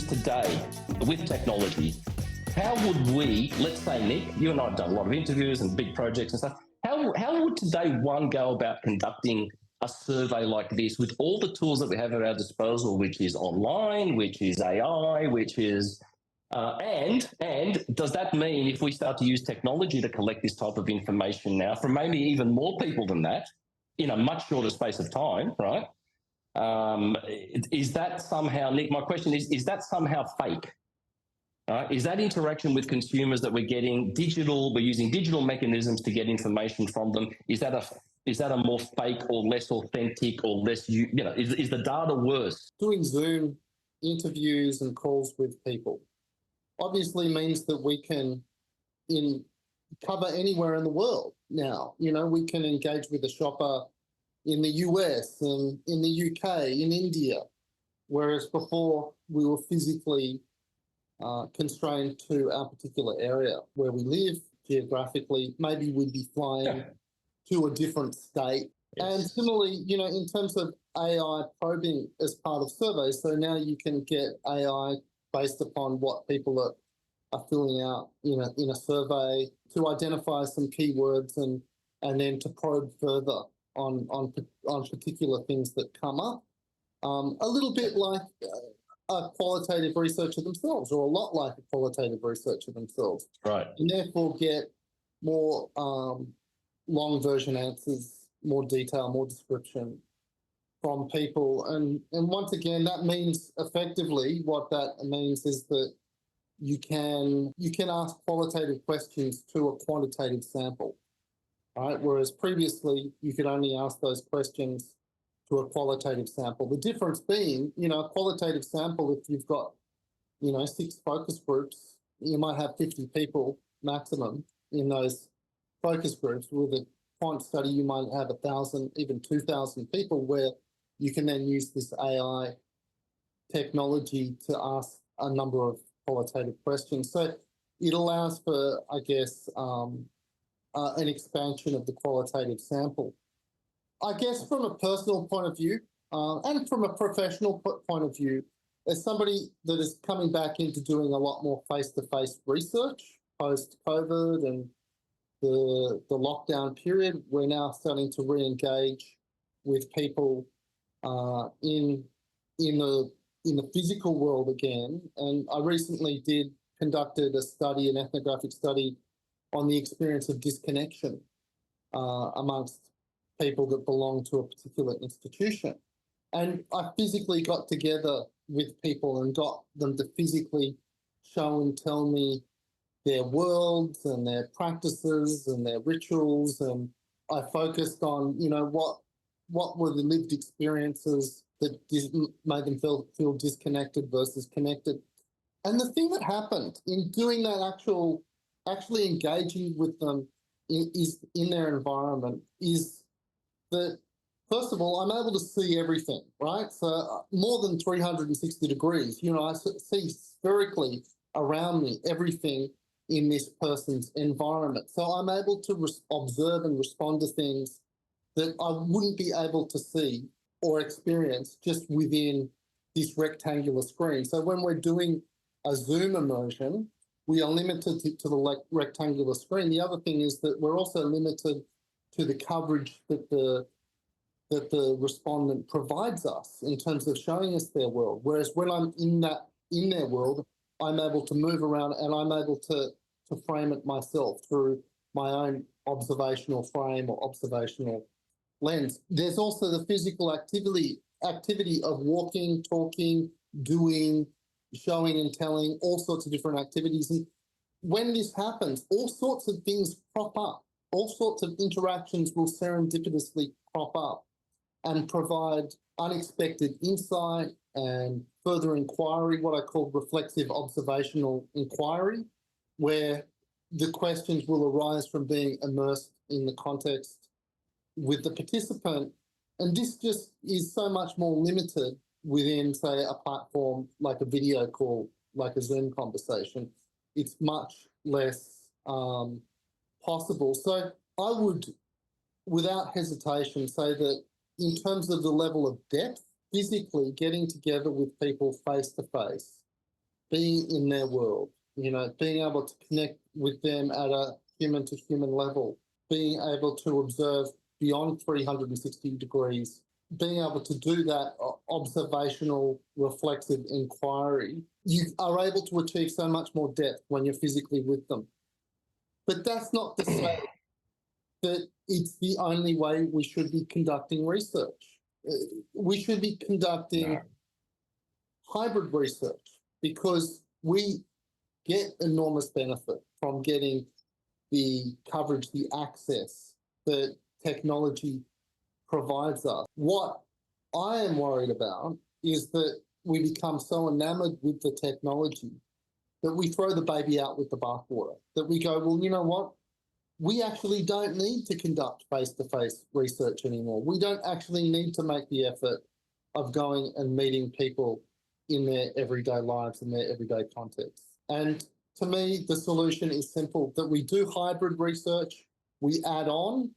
is today with technology, how would we, let's say, Nick, you and I have done a lot of interviews and big projects and stuff. How would today one go about conducting a survey like this with all the tools that we have at our disposal, which is online, which is AI, which is and does that mean if we start to use technology to collect this type of information now from maybe even more people than that in a much shorter space of time, right? Is that somehow, Nick, my question is that somehow fake? Is that interaction with consumers that we're getting digital, we're using digital mechanisms to get information from them, is that a more fake or less authentic or less, is the data worse? Doing Zoom interviews and calls with people obviously means that we can cover anywhere in the world now. We can engage with a shopper in the US and in the UK, in India, whereas before we were physically constrained to our particular area where we live geographically. Maybe we'd be flying to a different state. Yes. And similarly, in terms of AI probing as part of surveys, so now you can get AI based upon what people are filling out in a survey to identify some keywords and then to probe further on particular things that come up. A little bit like a qualitative researcher themselves, or a lot like a qualitative researcher themselves. Right. And therefore get more long version answers, more detail, more description from people. And once again, that means effectively what that means is that you can ask qualitative questions to a quantitative sample, right? Whereas previously you could only ask those questions to a qualitative sample. The difference being, a qualitative sample, if you've got, 6 focus groups, you might have 50 people maximum in those focus groups. With a quant study, you might have 1,000, even 2,000 people, where you can then use this AI technology to ask a number of qualitative questions. So it allows for, I guess, an expansion of the qualitative sample. I guess from a personal point of view and from a professional point of view, as somebody that is coming back into doing a lot more face-to-face research post-COVID and the lockdown period, we're now starting to re-engage with people in the physical world again. And I recently conducted a study, an ethnographic study, on the experience of disconnection amongst people that belong to a particular institution. And I physically got together with people and got them to physically show and tell me their worlds and their practices and their rituals. And I focused on, what were the lived experiences that made them feel disconnected versus connected. And the thing that happened in doing that, actually engaging with them in their environment, is that, first of all, I'm able to see everything, right? So more than 360 degrees, I see spherically around me everything in this person's environment. So I'm able to observe and respond to things that I wouldn't be able to see or experience just within this rectangular screen. So when we're doing a Zoom immersion, we are limited to the rectangular screen. The other thing is that we're also limited to the coverage that the respondent provides us in terms of showing us their world. Whereas when I'm in their world, I'm able to move around and I'm able to frame it myself through my own observational frame or observational lens. There's also the physical activity of walking, talking, doing, showing and telling, all sorts of different activities. And when this happens, all sorts of things crop up. All sorts of interactions will serendipitously crop up and provide unexpected insight and further inquiry, what I call reflexive observational inquiry, where the questions will arise from being immersed in the context with the participant. And this just is so much more limited within, say, a platform like a video call, like a Zoom conversation. It's much less possible. So I would, without hesitation, say that in terms of the level of depth, physically getting together with people face to face being in their world, being able to connect with them at a human to human level, being able to observe beyond 360 degrees, being able to do that observational reflexive inquiry, you are able to achieve so much more depth when you're physically with them. But that's not to say that it's the only way we should be conducting research. We should be conducting hybrid research because we get enormous benefit from getting the coverage, the access that technology provides us. What I am worried about is that we become so enamored with the technology that we throw the baby out with the bathwater, that we go, well, you know what? We actually don't need to conduct face-to-face research anymore. We don't actually need to make the effort of going and meeting people in their everyday lives, in their everyday context. And to me, the solution is simple, that we do hybrid research, we add on